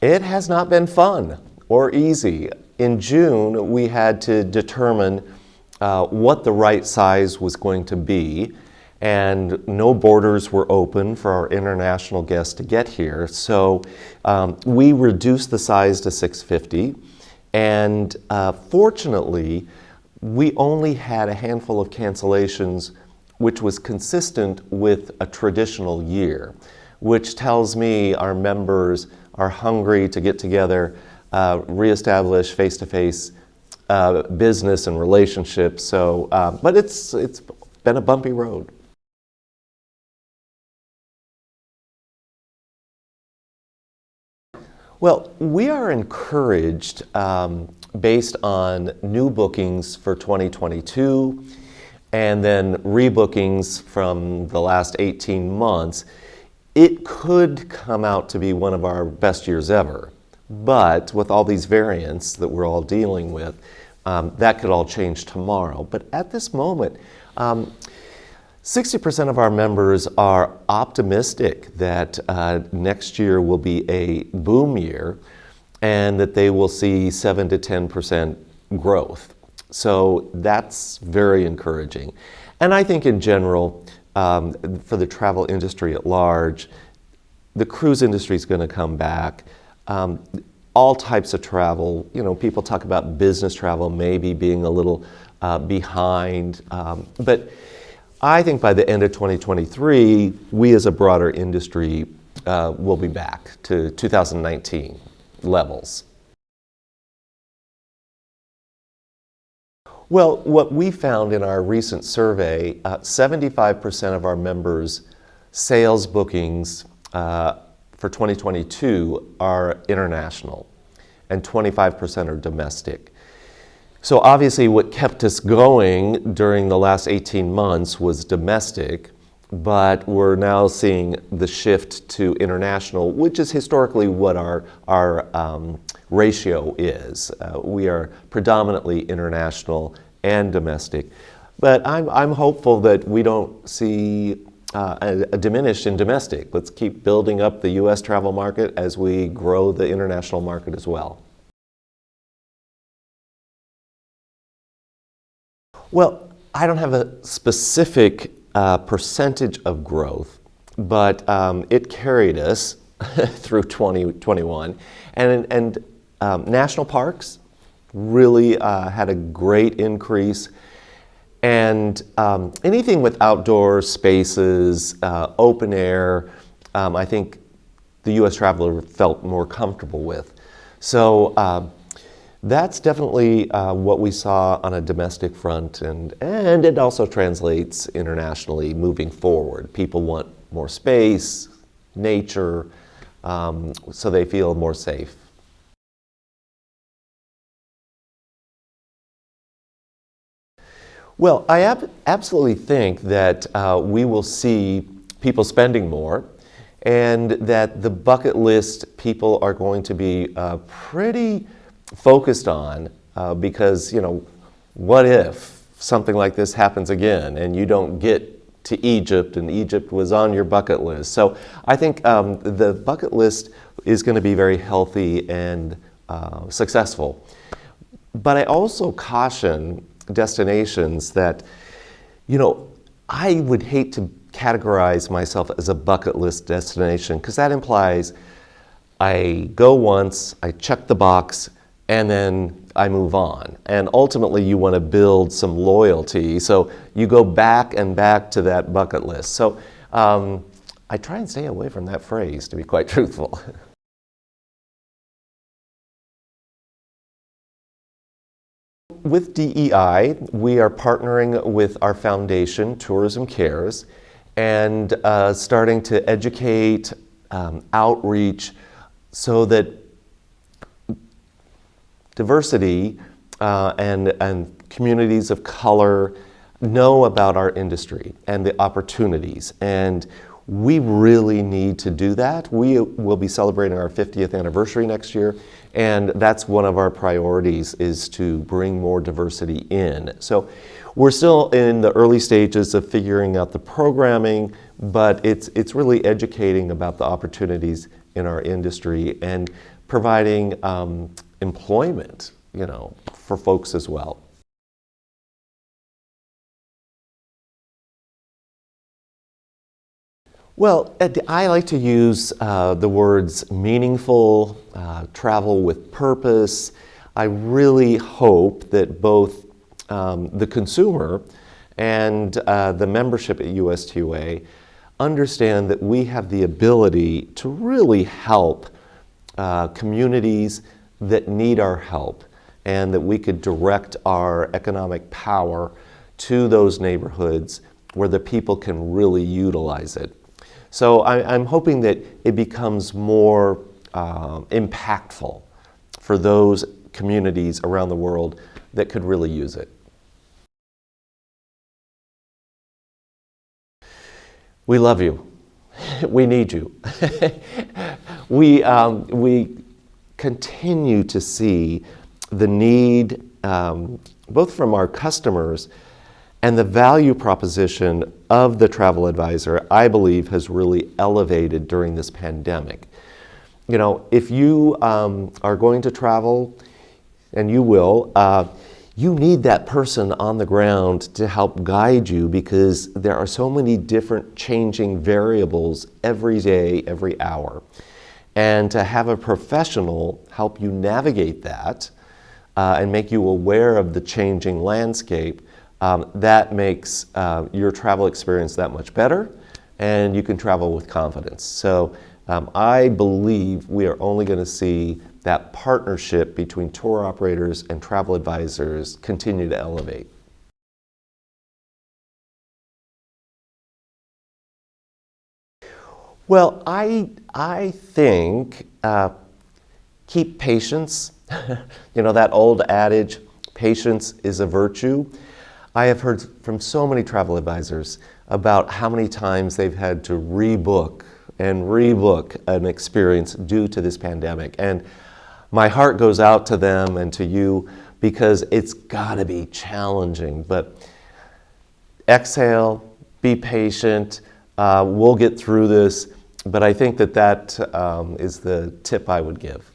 It has not been fun or easy. In June, we had to determine what the right size was going to be, and no borders were open for our international guests to get here. So we reduced the size to 650, and fortunately, we only had a handful of cancellations, which was consistent with a traditional year, which tells me our members are hungry to get together, reestablish face-to-face business and relationships. So, but it's been a bumpy road. Well, we are encouraged based on new bookings for 2022 and then rebookings from the last 18 months. It could come out to be one of our best years ever. But with all these variants that we're all dealing with, that could all change tomorrow. But at this moment, 60% of our members are optimistic that next year will be a boom year and that they will see 7 to 10% growth. So that's very encouraging. And I think in general, for the travel industry at large, the cruise industry is going to come back. All types of travel, you know, people talk about business travel maybe being a little behind, but I think by the end of 2023, we as a broader industry will be back to 2019 levels. Well, what we found in our recent survey, 75% of our members' sales bookings for 2022 are international and 25% are domestic. So obviously what kept us going during the last 18 months was domestic, but we're now seeing the shift to international, which is historically what our ratio is. We are predominantly international and domestic, but I'm hopeful that we don't see a diminish in domestic. Let's keep building up the U.S. travel market as we grow the international market as well. Well, I don't have a specific percentage of growth, but it carried us through 2021. And national parks really had a great increase. And anything with outdoor spaces, open air, I think the U.S. traveler felt more comfortable with. So that's definitely what we saw on a domestic front, and it also translates internationally moving forward. People want more space, nature, so they feel more safe. Well, I absolutely think that we will see people spending more, and that the bucket list people are going to be pretty focused on because, you know, what if something like this happens again and you don't get to Egypt and Egypt was on your bucket list? So I think the bucket list is going to be very healthy and successful. But I also caution destinations that, you know, I would hate to categorize myself as a bucket list destination because that implies I go once, I check the box, and then I move on. And ultimately you want to build some loyalty, so you go back and back to that bucket list. So I try and stay away from that phrase, to be quite truthful. With DEI, we are partnering with our foundation, Tourism Cares, and starting to educate, outreach, so that diversity and communities of color know about our industry and the opportunities. And we really need to do that. We will be celebrating our 50th anniversary next year, and that's one of our priorities, is to bring more diversity in. So we're still in the early stages of figuring out the programming, but it's really educating about the opportunities in our industry and providing employment, for folks as well. Well, I like to use the words meaningful, travel with purpose. I really hope that both the consumer and the membership at USTOA understand that we have the ability to really help communities that need our help, and that we could direct our economic power to those neighborhoods where the people can really utilize it. So I'm hoping that it becomes more impactful for those communities around the world that could really use it. We love you. We need you. We continue to see the need, both from our customers and the value proposition of the travel advisor, I believe, has really elevated during this pandemic. If you are going to travel, and you will, you need that person on the ground to help guide you, because there are so many different changing variables every day, every hour. And to have a professional help you navigate that and make you aware of the changing landscape, that makes your travel experience that much better, and you can travel with confidence. So I believe we are only going to see that partnership between tour operators and travel advisors continue to elevate. Well, I think keep patience. That old adage, patience is a virtue. I have heard from so many travel advisors about how many times they've had to rebook and rebook an experience due to this pandemic. And my heart goes out to them and to you, because it's got to be challenging. But exhale, be patient, we'll get through this. But I think that is the tip I would give.